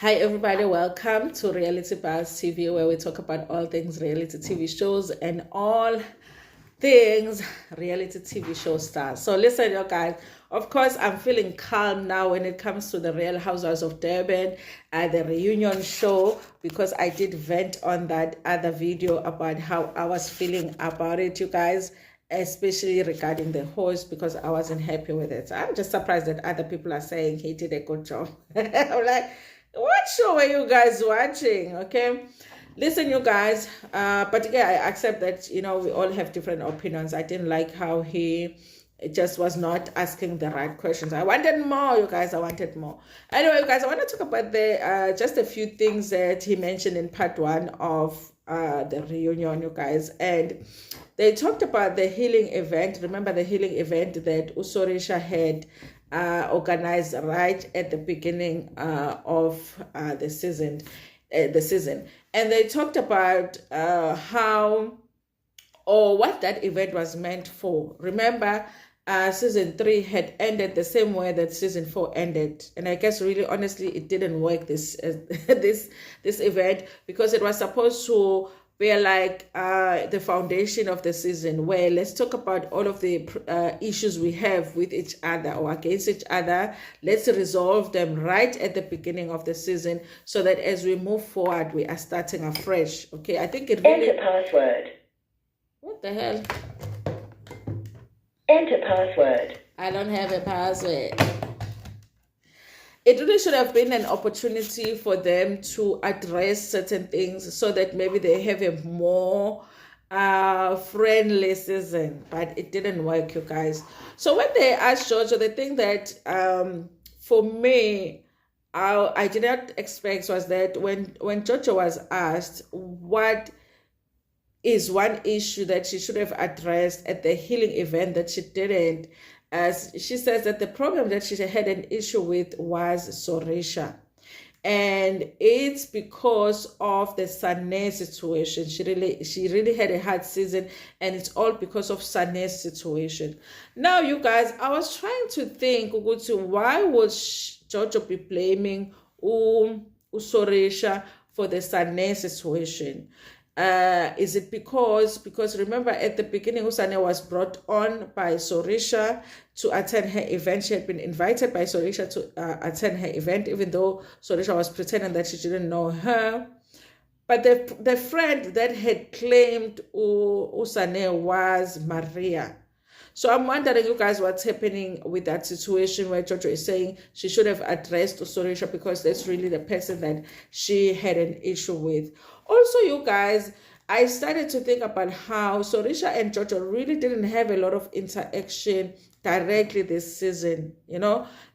Hi, everybody. Welcome to Reality Buzz TV, where we talk about all things reality TV shows and all things reality TV show stars. So, listen, you guys. Of course, I'm feeling calm now when it comes to the Real Housewives of Durban, the reunion show, because I did vent on that other video about how I was feeling about it, you guys, especially regarding the host, because I wasn't happy with it. So I'm just surprised that other people are saying he did a good job. I'm like, what show are you guys watching? Okay, listen, you guys, but yeah, I accept that, we all have different opinions. I didn't like how he just was not asking the right questions. I wanted more, you guys. I wanted more. Anyway, you guys, I want to talk about the just a few things that he mentioned in part one of the reunion, you guys. And they talked about the healing event. Remember the healing event that Usorisha had organized right at the beginning of the season. And they talked about how or what that event was meant for. Remember, season 3 had ended the same way that season 4 ended, and I guess really honestly it didn't work this this event, because it was supposed to be like the foundation of the season, where let's talk about all of the issues we have with each other or against each other. Let's resolve them right at the beginning of the season, so that as we move forward we are starting afresh. Okay, I think it really... Enter password. What the hell? Enter password. I don't have a password. It really should have been an opportunity for them to address certain things, so that maybe they have a more friendly season, but it didn't work, you guys. So when they asked Jojo, the thing that for me, I did not expect was that when Jojo was asked what is one issue that she should have addressed at the healing event that she didn't, as she says that the problem that she had an issue with was Sorisha. And it's because of the Sane situation. She really had a hard season, and it's all because of Sane's situation. Now, you guys, I was trying to think, why would Jojo be blaming Sorisha for the Sane situation? Is it because remember at the beginning Usane was brought on by Sorisha to attend her event. She had been invited by Sorisha to attend her event, even though Sorisha was pretending that she didn't know her. But the friend that had claimed Usane was Maria. So I'm wondering, you guys, what's happening with that situation where Jojo is saying she should have addressed Sorisha, because that's really the person that she had an issue with. Also, you guys, I started to think about how Sorisha and Jojo really didn't have a lot of interaction directly this season.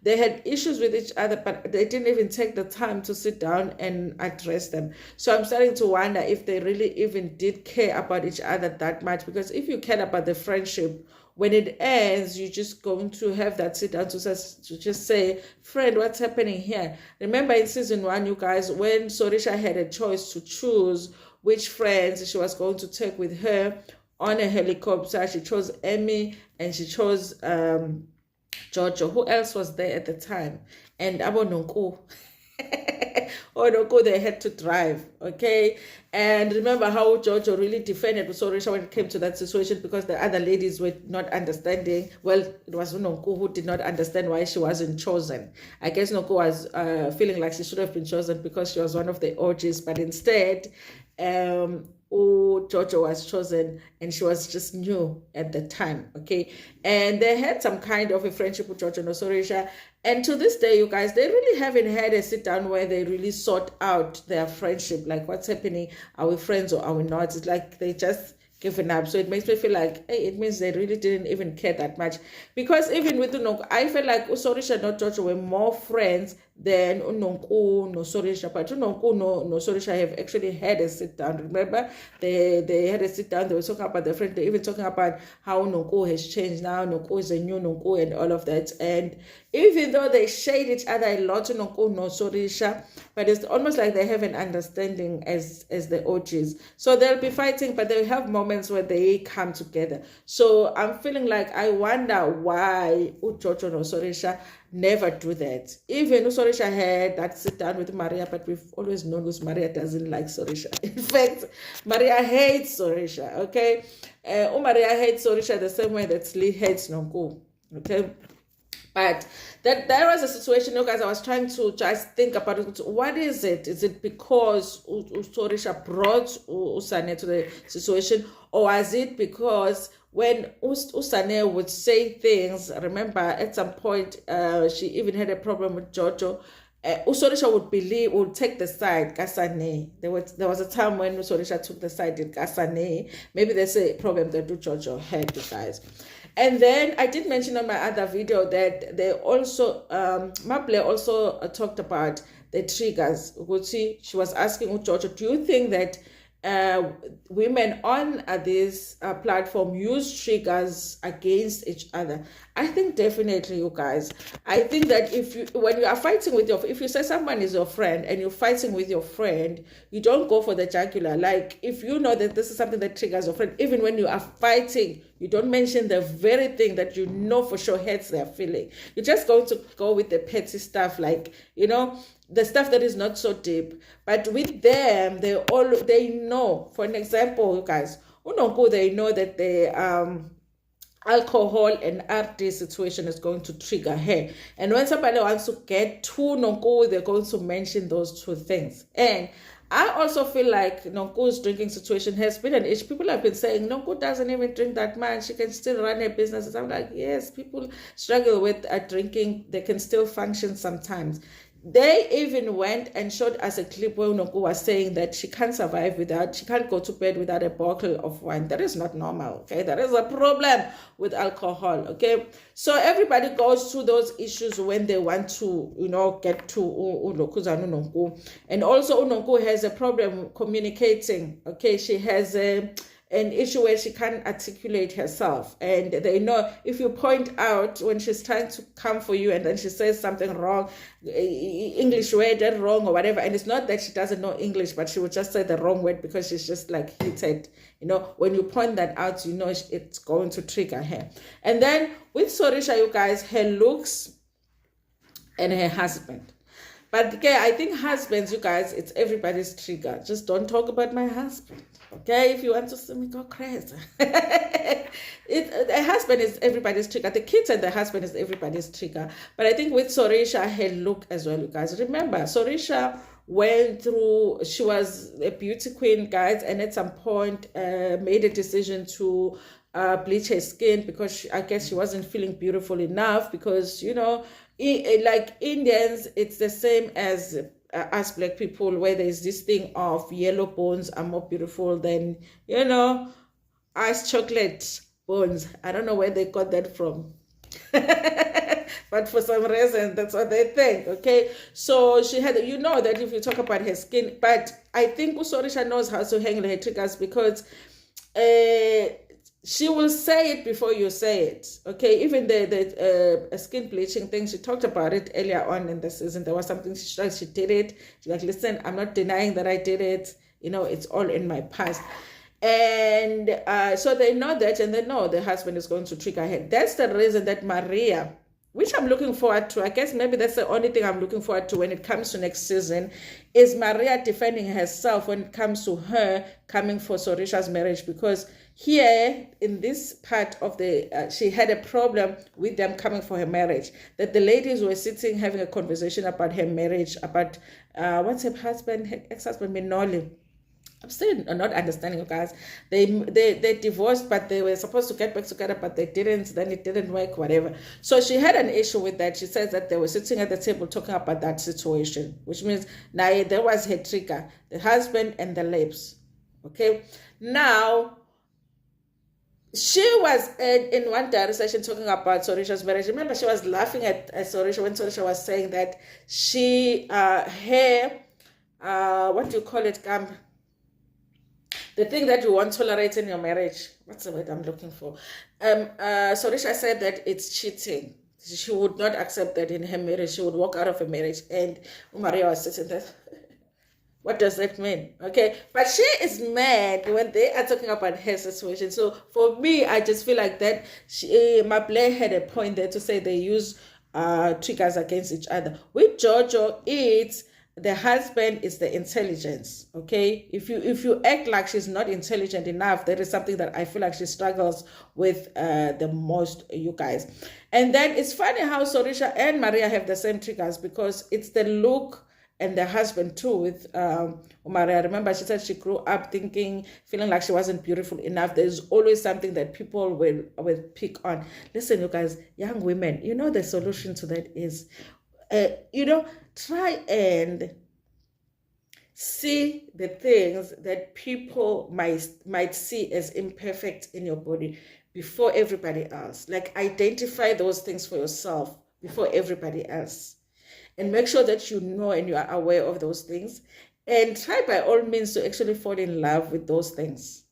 They had issues with each other, but they didn't even take the time to sit down and address them. So I'm starting to wonder if they really even did care about each other that much, because if you care about the friendship, when it ends, you're just going to have that sit down to just say, friend, what's happening here? Remember in season 1, you guys, when Sorisha had a choice to choose which friends she was going to take with her on a helicopter, she chose Emmy and she chose Jojo. Who else was there at the time? And Abononku. Oh no, they had to drive, okay? And remember how Jojo really defended Sorisha when it came to that situation, because the other ladies were not understanding. Well, it was Nonku who did not understand why she wasn't chosen. I guess Nonku was feeling like she should have been chosen because she was one of the OGs, but instead, Jojo was chosen, and she was just new at the time, okay? And they had some kind of a friendship with Jojo and Sorisha, and to this day, you guys, they really haven't had a sit down where they really sort out their friendship, like what's happening, are we friends or are we not? It's like they just given up. So it makes me feel like, hey, it means they really didn't even care that much, because even with Unonku, I feel like Sorisha and Jojo were more friends than Unonku no Sorisha. But Unonku no Sorisha have actually had a sit down. Remember, they had a sit down. They were talking about their friend. They even talking about how Unonku has changed now. Unonku is a new Unonku and all of that. And even though they shade each other a lot, Unonku no Sorisha, but it's almost like they have an understanding as the OGs. So they'll be fighting, but they'll have moments where they come together. So I'm feeling like I wonder why Jojo no Sorisha never do that. Even Sorisha had that sit down with Maria, but we've always known because Maria doesn't like Sorisha. In fact, Maria hates Sorisha, okay? Maria hates Sorisha the same way that Lee hates Nonku, okay? But that was a situation, you guys, I was trying to just think about it. What is it? Is it because Sorisha brought Usane to the situation, or was it because when Usane would say things, remember at some point she even had a problem with Jojo, Usorisha would take the side Kasane. There was a time when Usorisha took the side in Kasane. Maybe there's a problem that Jojo had, you guys. And then I did mention on my other video that they also, Maple also talked about the triggers. She was asking Jojo, do you think that women on this platform use triggers against each other? I think definitely, you guys. I think that when you are fighting with if you say someone is your friend and you're fighting with your friend, you don't go for the jugular. Like, if you know that this is something that triggers your friend, even when you are fighting, you don't mention the very thing that you know for sure hurts their feeling. You're just going to go with the petty stuff, like, the stuff that is not so deep. But with them, they know. For an example, you guys, they know that the alcohol and RD situation is going to trigger her. And when somebody wants to get to Nonko, they're going to mention those two things. And I also feel like Nonko's drinking situation has been an issue. People have been saying Nonko doesn't even drink that much. She can still run her business. And I'm like, yes, people struggle with drinking. They can still function sometimes. They even went and showed us a clip where Nonko was saying that she can't she can't go to bed without a bottle of wine. That is not normal, okay? That is a problem with alcohol, okay? So everybody goes through those issues when they want to, get to Nonko. And also Nonko has a problem communicating, okay? She has an issue where she can't articulate herself, and they know if you point out when she's trying to come for you and then she says something wrong, English word wrong or whatever, and it's not that she doesn't know English, but she would just say the wrong word because she's just like heated. When you point that out, it's going to trigger her. And then with Sorisha, you guys, her looks and her husband. But okay, I think husbands, you guys, it's everybody's trigger. Just don't talk about my husband. Okay, if you want to see me go crazy. The husband is everybody's trigger. The kids and the husband is everybody's trigger. But I think with Sorisha, her look as well, you guys. Remember, Sorisha went through, she was a beauty queen, guys, and at some point made a decision to bleach her skin because I guess she wasn't feeling beautiful enough because, like Indians, it's the same as us black people, where there's this thing of yellow bones are more beautiful than, ice chocolate bones. I don't know where they got that from. But for some reason, that's what they think, okay? So she had, that if you talk about her skin, but I think Usorisha knows how to handle her triggers because she will say it before you say it, okay? Even the skin bleaching thing, she talked about it earlier on in the season. There was something she did it. She's like, listen, I'm not denying that I did it. It's all in my past. And so they know that, and they know the husband is going to trigger her. That's the reason that Maria, which I'm looking forward to, I guess maybe that's the only thing I'm looking forward to when it comes to next season, is Maria defending herself when it comes to her coming for Sorisha's marriage. Because here in this part of she had a problem with them coming for her marriage, that the ladies were sitting having a conversation about her marriage, about what's her ex-husband Minoli. I'm still not understanding, you guys. They divorced, but they were supposed to get back together, but they didn't. Then it didn't work, whatever. So she had an issue with that. She says that they were sitting at the table talking about that situation, which means now there was her trigger, the husband and the lips. Okay, now she was in one diary session talking about Sorisha's marriage. Remember, she was laughing at Sorisha when Sorisha was saying that she what do you call it, the thing that you won't tolerate in your marriage. What's the word I'm looking for? Sorisha said that it's cheating. She would not accept that in her marriage. She would walk out of a marriage. And Maria was sitting there. What does that mean? Okay. But she is mad when they are talking about her situation. So for me, I just feel like that Maple had a point there to say they use triggers against each other. With Jojo, it's the husband is the intelligence. Okay, if you act like she's not intelligent enough, that is something that I feel like she struggles with the most, you guys. And then it's funny how Sorisha and Maria have the same triggers, because it's the look and the husband too. With Maria, remember she said she grew up feeling like she wasn't beautiful enough. There's always something that people will pick on. Listen, you guys, young women, the solution to that is, try and see the things that people might see as imperfect in your body before everybody else. Like, identify those things for yourself before everybody else, and make sure that you know and you are aware of those things, and try by all means to actually fall in love with those things.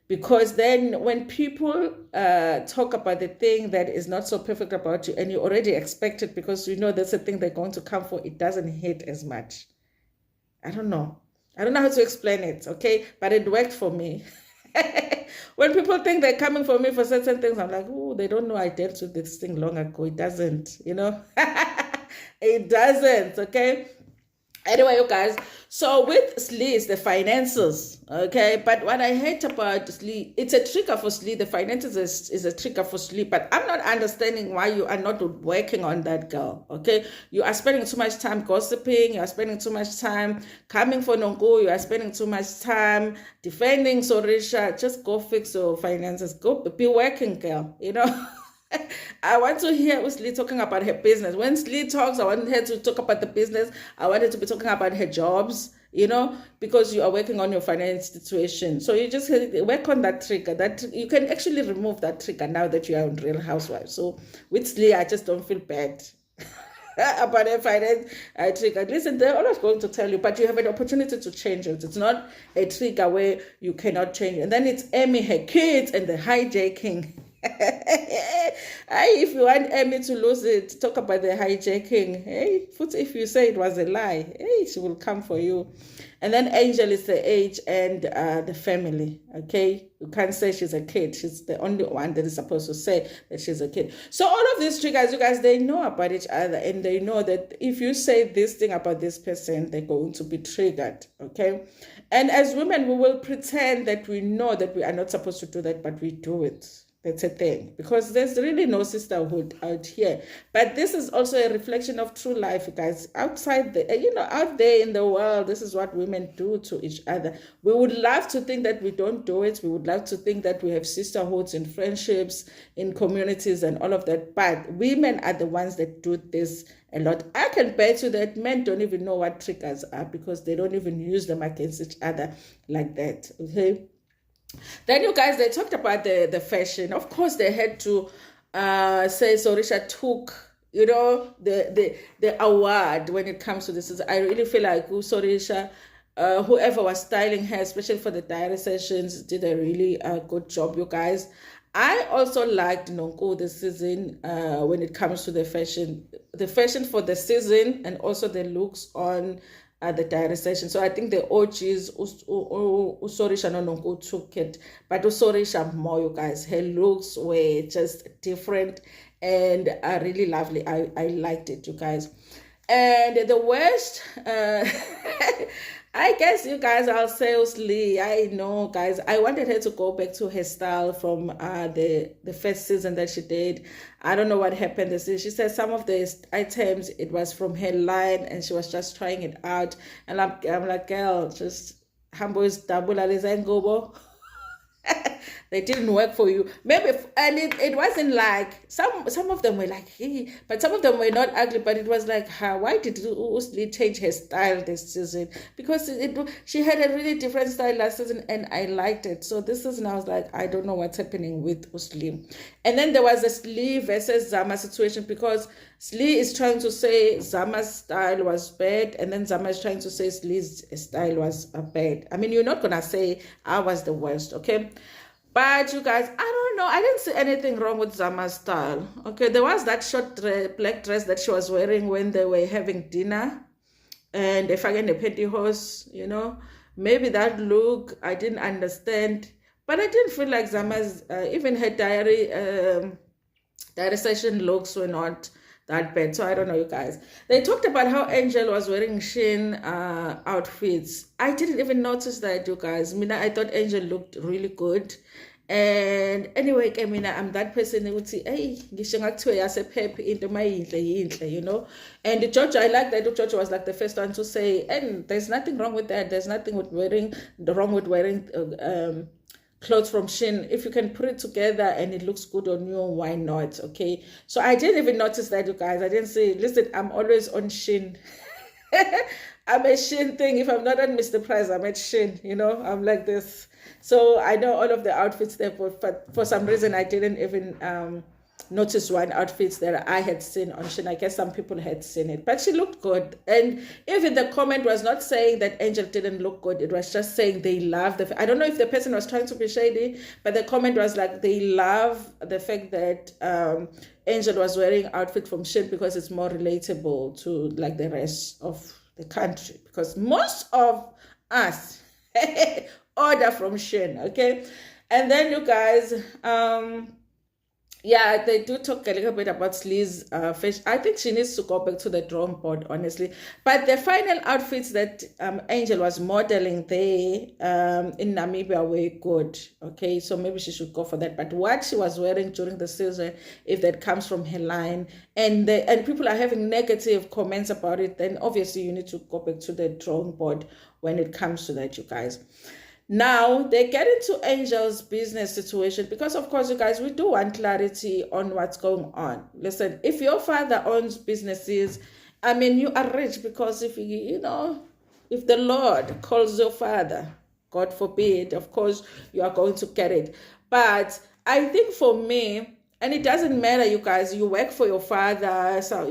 Because then when people talk about the thing that is not so perfect about you, and you already expect it because you know that's the thing they're going to come for, it doesn't hit as much. I don't know how to explain it, okay? But it worked for me. When people think they're coming for me for certain things, I'm like, oh, they don't know I dealt with this thing long ago. It doesn't, It doesn't, okay? Anyway, you guys, so with Slee, it's the finances, okay? But what I hate about Slee, it's a trigger for Slee. The finances is a trigger for Slee, but I'm not understanding why you are not working on that, girl, okay? You are spending too much time gossiping. You are spending too much time coming for Nongo. You are spending too much time defending Sorisha. Just go fix your finances. Go be working, girl, I want to hear Slee talking about her business. When Slee talks, I want her to talk about the business. I want her to be talking about her jobs, because you are working on your finance situation. So you just work on that trigger. That you can actually remove that trigger now that you are on Real Housewives. So with Slee, I just don't feel bad about her finance trigger. Listen, they're always going to tell you, but you have an opportunity to change it. It's not a trigger where you cannot change it. And then it's Emmy, her kids, and the hijacking. If you want Emmy to lose it, talk about the hijacking. Hey, if you say it was a lie, hey, she will come for you. And then Angel is the age and the family. Okay, you can't say she's a kid. She's the only one that is supposed to say that she's a kid. So all of these triggers, you guys, they know about each other, and they know that if you say this thing about this person, they're going to be triggered. Okay, and as women, we will pretend that we know that we are not supposed to do that, but we do it. That's a thing, because there's really no sisterhood out here. But this is also a reflection of true life, you guys. Outside out there in the world, this is what women do to each other. We would love to think that we don't do it. We would love to think that we have sisterhoods in friendships, in communities, and all of that. But women are the ones that do this a lot. I can bet you that men don't even know what triggers are, because they don't even use them against each other like that. Okay. Then you guys, they talked about the fashion. Of course, they had to say Sorisha took, the award when it comes to this. I really feel like Sorisha, whoever was styling her, especially for the diary sessions, did a really good job, you guys. I also liked Nonko this season when it comes to the fashion for the season, and also the looks on the diary session. So I think the OGs, Usorisha no Nonko took it, but Usorisha more, you guys. Her looks were just different and really lovely. I liked it, you guys. And the worst, I guess, you guys, I'll say Slee. I know, guys. I wanted her to go back to her style from the first season that she did. I don't know what happened. She said some of the items, it was from her line, and she was just trying it out. And I'm like, girl, just humble is double gobo. They didn't work for you. Maybe, and it wasn't like, some of them were like, hey, but some of them were not ugly, but it was like, why did Usli change her style this season? Because she had a really different style last season, and I liked it. So this season, I was like, I don't know what's happening with Usli. And then there was a Slee versus Zama situation, because Slee is trying to say Zama's style was bad, and then Zama is trying to say Slee's style was bad. I mean, you're not going to say I was the worst, okay? But you guys, I don't know. I didn't see anything wrong with Zama's style. Okay, there was that short black dress that she was wearing when they were having dinner. And if I get a pantyhose, maybe that look, I didn't understand. But I didn't feel like Zama's, even her diary session looks were not that bad. So I don't know, you guys. They talked about how Angel was wearing Shein outfits. I didn't even notice that, you guys. I thought Angel looked really good. And anyway, I'm that person who would say, hey, ngisho ngakuthiwe yasephepha into mayinhle yinhle, you know. And Jojo, I like that Jojo was like the first one to say, and there's nothing wrong with that. There's nothing wrong with wearing clothes from Shein. If you can put it together and it looks good on you, why not? Okay. So I didn't even notice that, you guys. I didn't say, listen, I'm always on Shein. I'm a Shein thing. If I'm not on Mr. Price, I'm at Shein, you know. I'm like this. So I know all of the outfits there, but for some reason I didn't even notice one outfit that I had seen on Shein. I guess some people had seen it, but she looked good. And even the comment was not saying that Angel didn't look good. It was just saying they love I don't know if the person was trying to be shady, but the comment was like they love the fact that Angel was wearing outfit from Shein because it's more relatable to like the rest of the country, because most of us order from Shein, okay? And then you guys, yeah, they do talk a little bit about Slee's fish. I think she needs to go back to the drawing board, honestly. But the final outfits that Angel was modeling there in Namibia were good, okay? So maybe she should go for that. But what she was wearing during the season, if that comes from her line, and people are having negative comments about it, then obviously you need to go back to the drawing board when it comes to that, you guys. Now they get into Angel's business situation because, of course, you guys, we do want clarity on what's going on. Listen, if your father owns businesses, you are rich because if if the Lord calls your father, God forbid, of course, you are going to get it. But I think for me, and it doesn't matter, you guys, you work for your father, so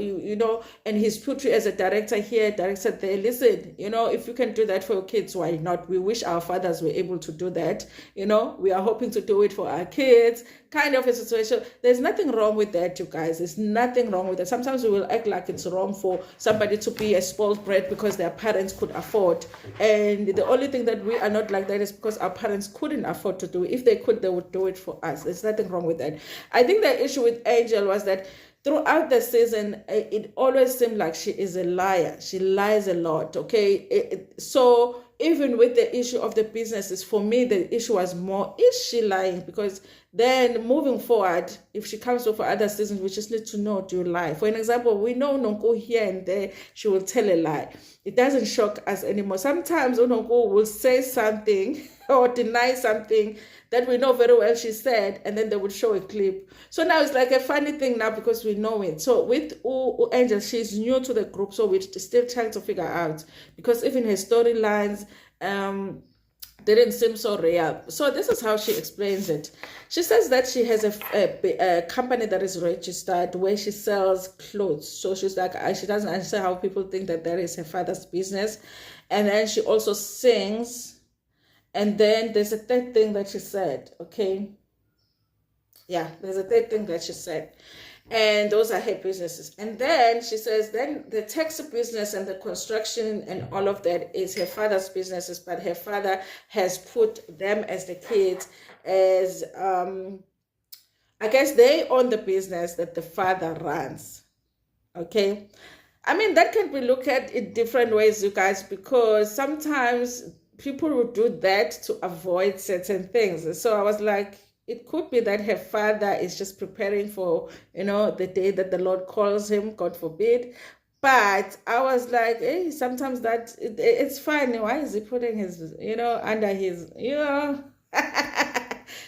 and he's put you as a director here, director there. Listen, if you can do that for your kids, why not? We wish our fathers were able to do that. We are hoping to do it for our kids, kind of a situation. There's nothing wrong with that, you guys. There's nothing wrong with that. Sometimes we will act like it's wrong for somebody to be a spoiled brat because their parents could afford. And the only thing that we are not like that is because our parents couldn't afford to do it. If they could, they would do it for us. There's nothing wrong with that. I think the issue with Angel was that throughout the season, it always seemed like she is a liar. She lies a lot, okay? So even with the issue of the businesses, for me, the issue was more, is she lying? Because then moving forward, if she comes over other seasons, we just need to know, do you lie? For an example, we know Nonko here and there, she will tell a lie. It doesn't shock us anymore. Sometimes Nonko will say something or deny something that we know very well she said, and then they would show a clip. So now it's like a funny thing now because we know it. So with Angel, she's new to the group, so we're still trying to figure out, because even her storylines didn't seem so real. So this is how she explains it. She says that she has a company that is registered where she sells clothes. So she's like, she doesn't understand how people think that is her father's business. And then she also sings. And then there's a third thing that she said, okay? Yeah, there's a third thing that she said. And those are her businesses. And then she says, then the taxi business and the construction and all of that is her father's businesses, but her father has put them as the kids as, I guess they own the business that the father runs, okay? That can be looked at in different ways, you guys, because sometimes people would do that to avoid certain things. So I was like, it could be that her father is just preparing for, the day that the Lord calls him, God forbid. But I was like, hey, sometimes it's fine. Why is he putting his, under his,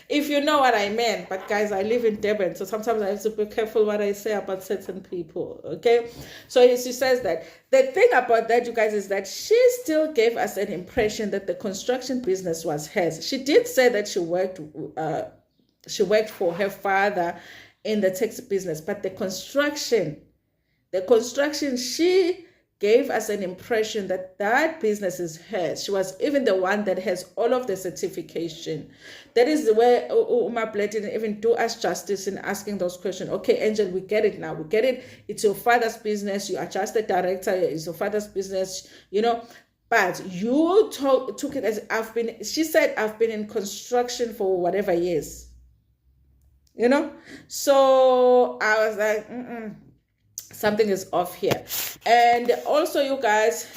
if you know what I meant. But guys, I live in Durban, so sometimes I have to be careful what I say about certain people, okay? So she says that. The thing about that, you guys, is that she still gave us an impression that the construction business was hers. She did say that she worked for her father in the taxi business, but the construction, she gave us an impression that business is hers. She was even the one that has all of the certification. That is where Uma Blair didn't even do us justice in asking those questions. Okay, Angel, we get it now. We get it. It's your father's business. You are just the director. It's your father's business, But you took it as she said, I've been in construction for whatever years. So I was like, something is off here. And also, you guys,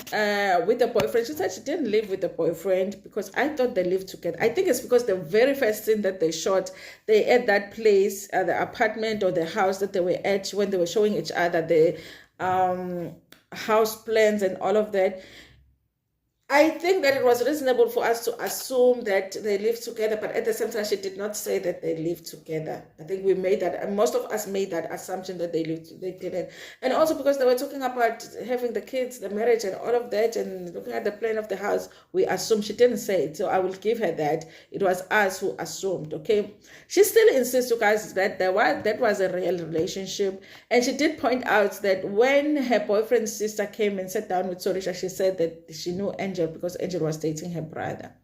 with the boyfriend, she said she didn't live with the boyfriend because I thought they lived together. I think it's because the very first scene that they shot, they at that place, the apartment or the house that they were at, when they were showing each other the house plans and all of that. I think that it was reasonable for us to assume that they live together, but at the same time, she did not say that they live together. I think we made that, and most of us made that assumption that they didn't. And also because they were talking about having the kids, the marriage, and all of that, and looking at the plan of the house, we assumed she didn't say it. So I will give her that. It was us who assumed, okay? She still insists, you guys, that that was a real relationship. And she did point out that when her boyfriend's sister came and sat down with Sorisha, she said that she knew Angel because Angel was dating her brother.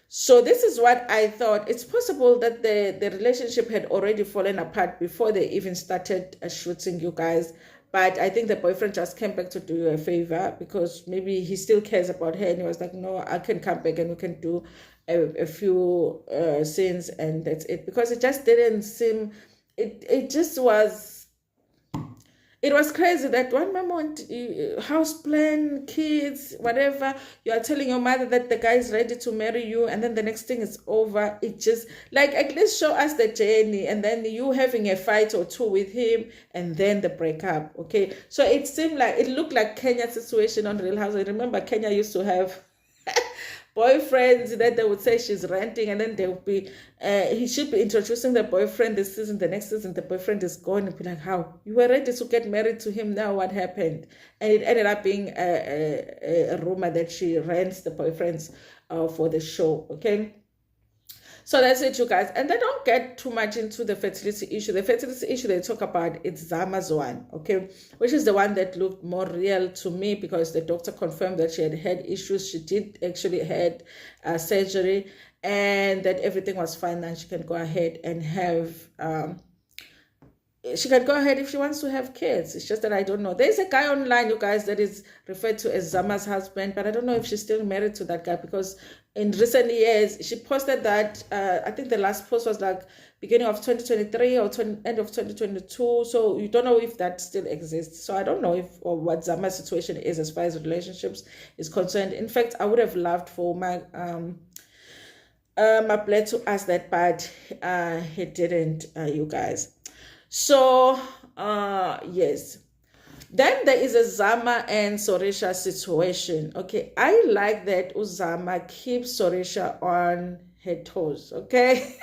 So this is what I thought. It's possible that the relationship had already fallen apart before they even started shooting, you guys. But I think the boyfriend just came back to do you a favor because maybe he still cares about her. And he was like, no, I can come back and we can do a few scenes and that's it. Because it just didn't seem, it just was, it was crazy that one moment, house plan, kids, whatever, you are telling your mother that the guy is ready to marry you, and then the next thing is over. It just, like, at least show us the journey, and then you having a fight or two with him, and then the breakup, okay? So it seemed like, it looked like Kenya's situation on Real House. I remember Kenya used to have boyfriends that they would say she's renting, and then they would be he should be introducing the boyfriend this season, the next season the boyfriend is gone, and be like, how you were ready to get married to him, now what happened? And it ended up being a rumor that she rents the boyfriends for the show, okay? So that's it, you guys. And they don't get too much into the fertility issue. The fertility issue they talk about, it's Zama's one, okay? Which is the one that looked more real to me because the doctor confirmed that she had issues. She did actually had surgery and that everything was fine and she can go ahead and have she can go ahead if she wants to have kids. It's just that I don't know. There's a guy online, you guys, that is referred to as Zama's husband, but I don't know if she's still married to that guy because in recent years, she posted that, I think the last post was like beginning of 2023 or end of 2022. So you don't know if that still exists. So I don't know if or what Zama's situation is as far as relationships is concerned. In fact, I would have loved for my bled to ask that, but he didn't, you guys. So, yes. Then there is a Zama and Sorisha situation. Okay, I like that Uzama keeps Sorisha on her toes. Okay,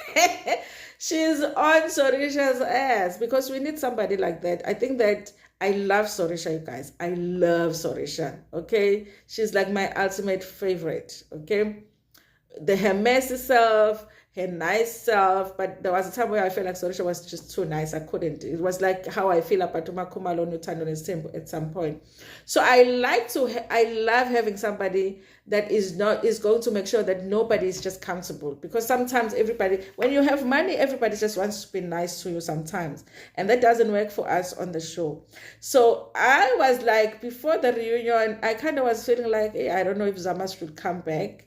she's on Sorisha's ass because we need somebody like that. I think that I love Sorisha, you guys. I love Sorisha. Okay, she's like my ultimate favorite. Okay, her messy self, her nice self, but there was a time where I felt like Sorisha was just too nice. I couldn't. It was like how I feel about Uma Kumalo Nutano at some point. So I love having somebody that is going to make sure that nobody is just comfortable. Because sometimes when you have money, everybody just wants to be nice to you sometimes. And that doesn't work for us on the show. So I was like, before the reunion, I kind of was feeling like, hey, I don't know if Zama should come back.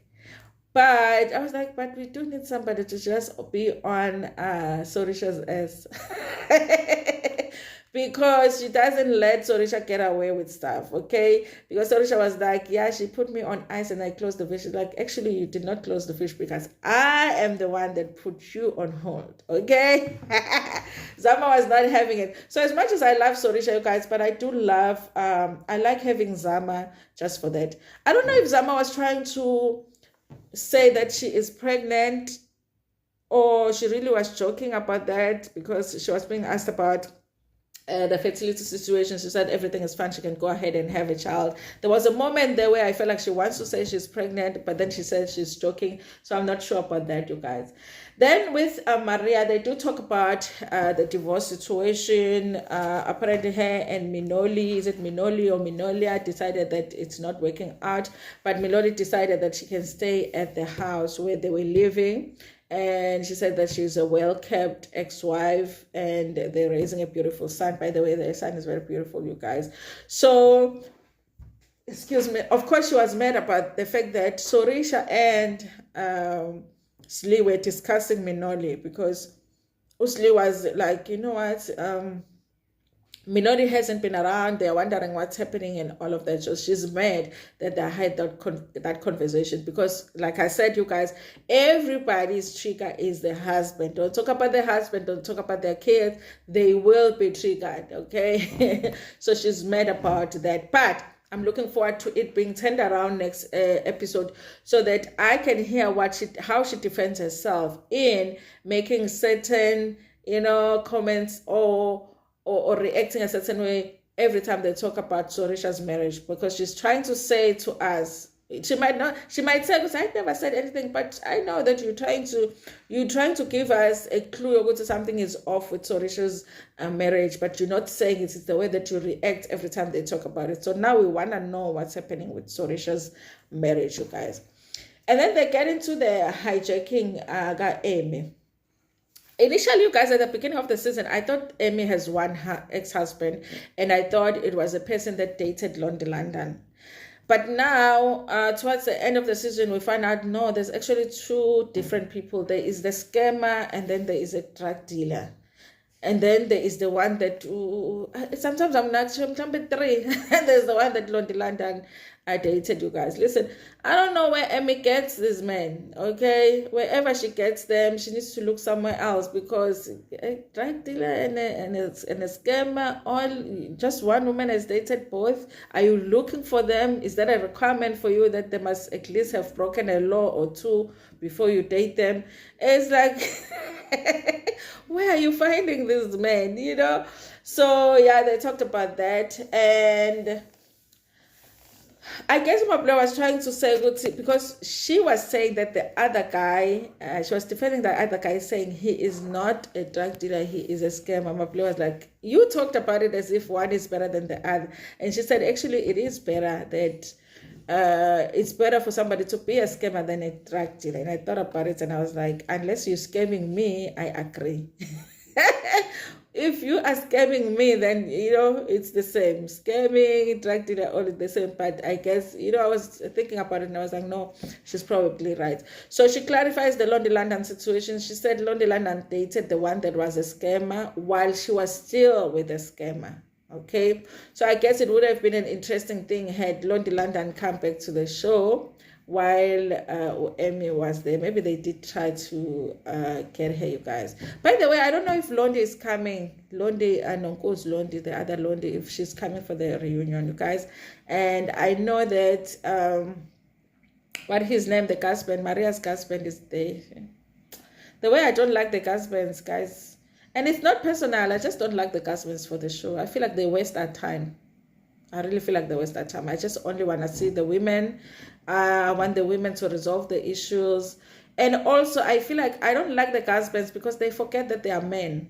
But I was like, but we do need somebody to just be on Sorisha's ass. Because she doesn't let Sorisha get away with stuff, okay? Because Sorisha was like, yeah, she put me on ice and I closed the fish. She's like, actually, you did not close the fish because I am the one that put you on hold, okay? Zama was not having it. So as much as I love Sorisha, you guys, but I do love, I like having Zama just for that. I don't know if Zama was trying to say that she is pregnant or she really was joking about that because she was being asked about the fertility situation. She said everything is fine, she can go ahead and have a child. There was a moment there where I felt like she wants to say she's pregnant, but then she said she's joking, so I'm not sure about that, you guys. Then with Maria, they do talk about the divorce situation. Apparently her and Minoli, is it Minoli or Minolia, decided that it's not working out, but Minoli decided that she can stay at the house where they were living. And she said that she's a well-kept ex-wife and they're raising a beautiful son. By the way, their son is very beautiful, you guys. So, excuse me. Of course, she was mad about the fact that Sorisha and Sli were discussing Minoli because Usli was like, you know what, Minori hasn't been around. They're wondering what's happening and all of that. So she's mad that they had that conversation because, like I said, you guys, everybody's trigger is the husband. Don't talk about the husband. Don't talk about their kids. They will be triggered, okay? So she's mad about that. But I'm looking forward to it being turned around next episode so that I can hear how she defends herself in making certain, comments or reacting a certain way every time they talk about Sorisha's marriage, because she's trying to say to us, she might say, because I never said anything, but I know that you're trying to give us a clue that something is off with Sorisha's marriage, but you're not saying it. It's the way that you react every time they talk about it. So now we want to know what's happening with Sorisha's marriage, you guys. And then they get into the hijacking Amy. Initially, you guys, at the beginning of the season, I thought Amy has one ex-husband, and I thought it was a person that dated London. But now, towards the end of the season, we find out, no, there's actually two different people. There is the scammer, and then there is a drug dealer. And then there is the one that, sometimes I'm not sure, number three. And there's the one that London I dated, you guys. Listen, I don't know where Emmy gets these men, okay? Wherever she gets them, she needs to look somewhere else, because a drug dealer and a scammer, just one woman has dated both. Are you looking for them? Is that a requirement for you that they must at least have broken a law or two before you date them? It's like, where are you finding these men, So, yeah, they talked about that, and I guess Mabula was trying to say, because she was saying that the other guy, she was defending the other guy, saying he is not a drug dealer, he is a scammer. Mabula was like, you talked about it as if one is better than the other. And she said, actually, it is better that it's better for somebody to be a scammer than a drug dealer. And I thought about it and I was like, unless you're scamming me, I agree. If you are scamming me, then, it's the same. Scamming, drug dealer, all the same. But I guess, I was thinking about it and I was like, no, she's probably right. So she clarifies the London situation. She said London dated the one that was a scammer while she was still with a scammer. Okay. So I guess it would have been an interesting thing had London come back to the show while Amy was there. Maybe they did try to get her, you guys. By the way, I don't know if Londi is coming. Londi, Nonko's Londi, the other Londi, if she's coming for the reunion, you guys. And I know that, what his name, the husband, Maria's husband is there. The way I don't like the husbands, guys. And it's not personal. I just don't like the husbands for the show. I feel like they waste our time. I really feel like they waste that time. I just only want to see the women. I want the women to resolve the issues. And also, I feel like I don't like the husbands because they forget that they are men,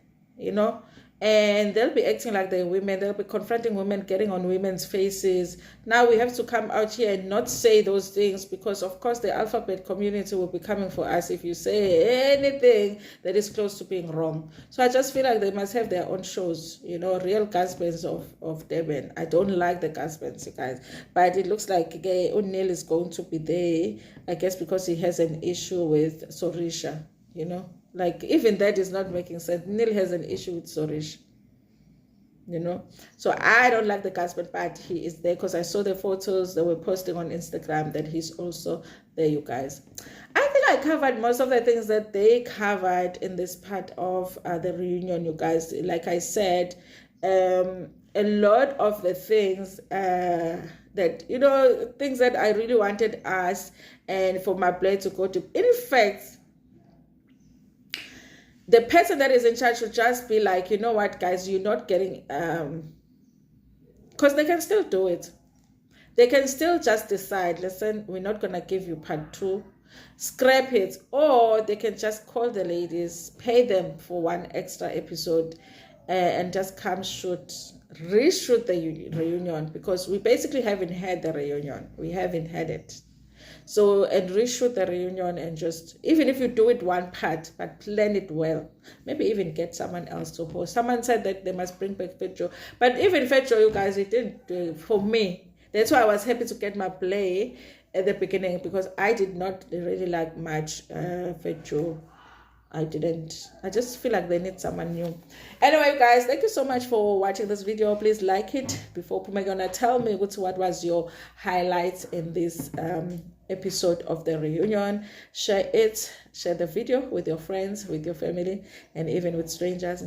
and they'll be acting like they're women. They'll be confronting women, getting on women's faces. Now we have to come out here and not say those things because, of course, the alphabet community will be coming for us if you say anything that is close to being wrong. So I just feel like they must have their own shows, real husbands of Devon. I don't like the husbands, you guys. But it looks like O'Neill is going to be there, I guess, because he has an issue with Sorisha, Like, even that is not making sense. Neil has an issue with Sorish. So I don't like the husband, but he is there because I saw the photos they were posting on Instagram that he's also there, you guys. I think I covered most of the things that they covered in this part of the reunion, you guys. Like I said, a lot of the things that, things that I really wanted us and for my play to go to. In fact, the person that is in charge should just be like, you know what, guys, you're not getting, because they can still do it. They can still just decide, listen, we're not going to give you part 2, scrap it, or they can just call the ladies, pay them for one extra episode, and just come reshoot the reunion, because we basically haven't had the reunion. We haven't had it. So, and reshoot the reunion and just, even if you do it one part, but plan it well. Maybe even get someone else to host. Someone said that they must bring back Fetcho. But even Fetcho, you guys, it didn't do it for me. That's why I was happy to get my play at the beginning, because I did not really like much Fetcho I just feel like they need someone new. Anyway, guys, thank you so much for watching this video. Please like it. Before Pumegona, tell me what was your highlights in this episode of the reunion. Share the video with your friends, with your family, and even with strangers.